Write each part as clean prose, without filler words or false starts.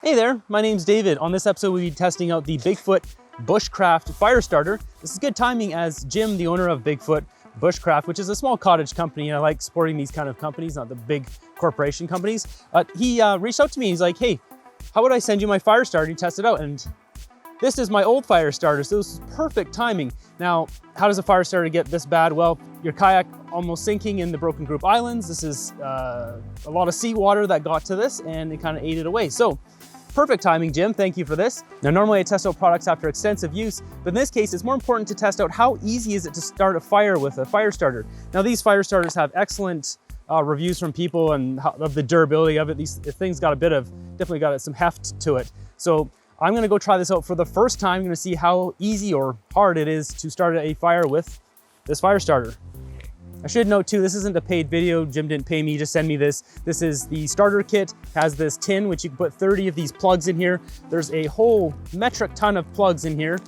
Hey there, my name's David. On this episode, we'll be testing out the Bigfoot Bushcraft fire starter. This is good timing as Jim, the owner of Bigfoot Bushcraft, which is a small cottage company, and I like supporting these kind of companies, not the big corporation companies. He reached out to me, he's like, hey, how would I send you my fire starter and test it out? And this is my old fire starter, so this is perfect timing. Now, how does a fire starter get this bad? Well, your kayak almost sinking in the Broken Group Islands. This is a lot of seawater that got to this and it kind of ate it away. So, perfect timing, Jim. Thank you for this. Now, normally I test out products after extensive use, but in this case, it's more important to test out how easy is it to start a fire with a fire starter. Now, these fire starters have excellent reviews from people and of the durability of it. These things got definitely got some heft to it. So I'm gonna go try this out for the first time. I'm gonna see how easy or hard it is to start a fire with this fire starter. I should note too, this isn't a paid video. Jim didn't pay me, just send me this. This is the starter kit, has this tin, which you can put 30 of these plugs in here. There's a whole metric ton of plugs in here,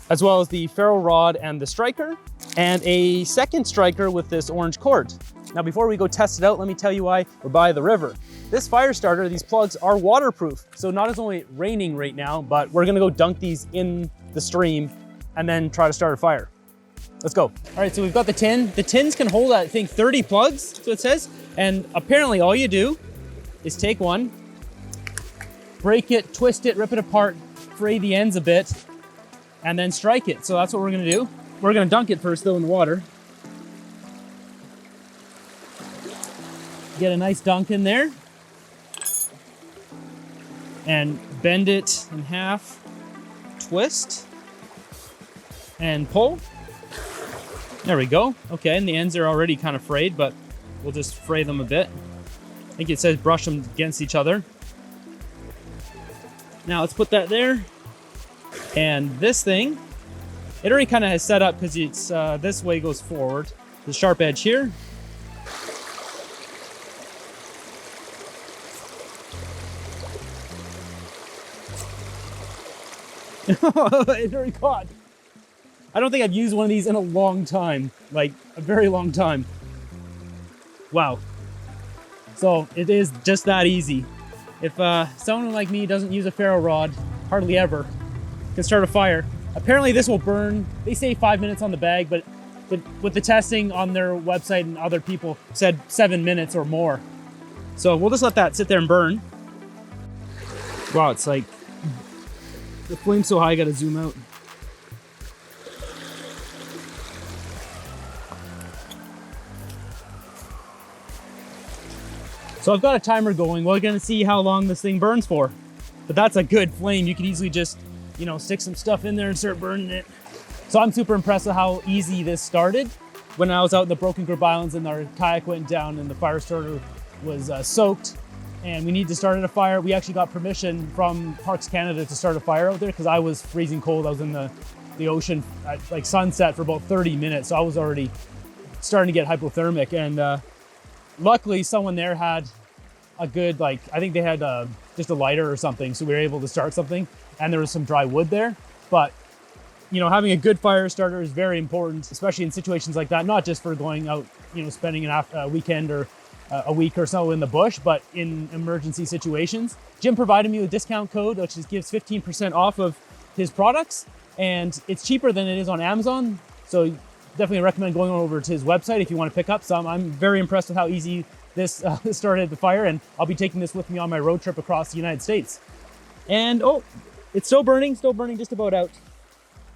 as well as the ferro rod and the striker, and a second striker with this orange cord. Now, before we go test it out, let me tell you why we're by the river. This fire starter, these plugs are waterproof. So not as only raining right now, but we're gonna go dunk these in the stream and then try to start a fire. Let's go. All right, so we've got the tin. The tins can hold, I think, 30 plugs, that's what it says. And apparently all you do is take one, break it, twist it, rip it apart, fray the ends a bit, and then strike it. So that's what we're gonna do. We're gonna dunk it first though in the water. Get a nice dunk in there. And bend it in half, twist, and pull. There we go. Okay, and the ends are already kind of frayed, but we'll just fray them a bit. I think it says brush them against each other. Now let's put that there. And this thing, it already kind of has set up because it's this way goes forward. The sharp edge here. It already caught. I don't think I've used one of these in a long time, like a very long time. Wow. So it is just that easy. If someone like me doesn't use a ferro rod, hardly ever, can start a fire. Apparently this will burn, they say 5 minutes on the bag, but with the testing on their website and other people said 7 minutes or more. So we'll just let that sit there and burn. Wow, it's like, the flame's so high, I gotta zoom out. So I've got a timer going. We're gonna see how long this thing burns for. But that's a good flame. You could easily just, you know, stick some stuff in there and start burning it. So I'm super impressed with how easy this started. When I was out in the Broken Group Islands and our kayak went down and the fire starter was soaked, and we needed to start a fire. We actually got permission from Parks Canada to start a fire out there because I was freezing cold. I was in the ocean at like sunset for about 30 minutes. So I was already starting to get hypothermic. And luckily someone there had a good, like, I think they had just a lighter or something. So we were able to start something and there was some dry wood there. But, you know, having a good fire starter is very important, especially in situations like that, not just for going out, you know, spending a weekend or a week or so in the bush, but in emergency situations. Jim provided me with a discount code, which gives 15% off of his products, and it's cheaper than it is on Amazon. So definitely recommend going over to his website if you want to pick up some. I'm very impressed with how easy this started the fire, and I'll be taking this with me on my road trip across the United States. And oh, it's still burning just about out.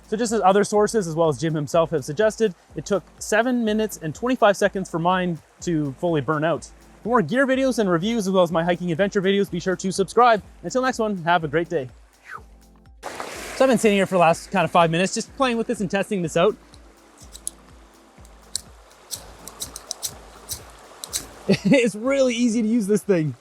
So just as other sources, as well as Jim himself have suggested, it took 7 minutes and 25 seconds for mine to fully burn out. For more gear videos and reviews, as well as my hiking adventure videos, be sure to subscribe. Until next one, have a great day. So I've been sitting here for the last kind of 5 minutes, just playing with this and testing this out. It's really easy to use this thing.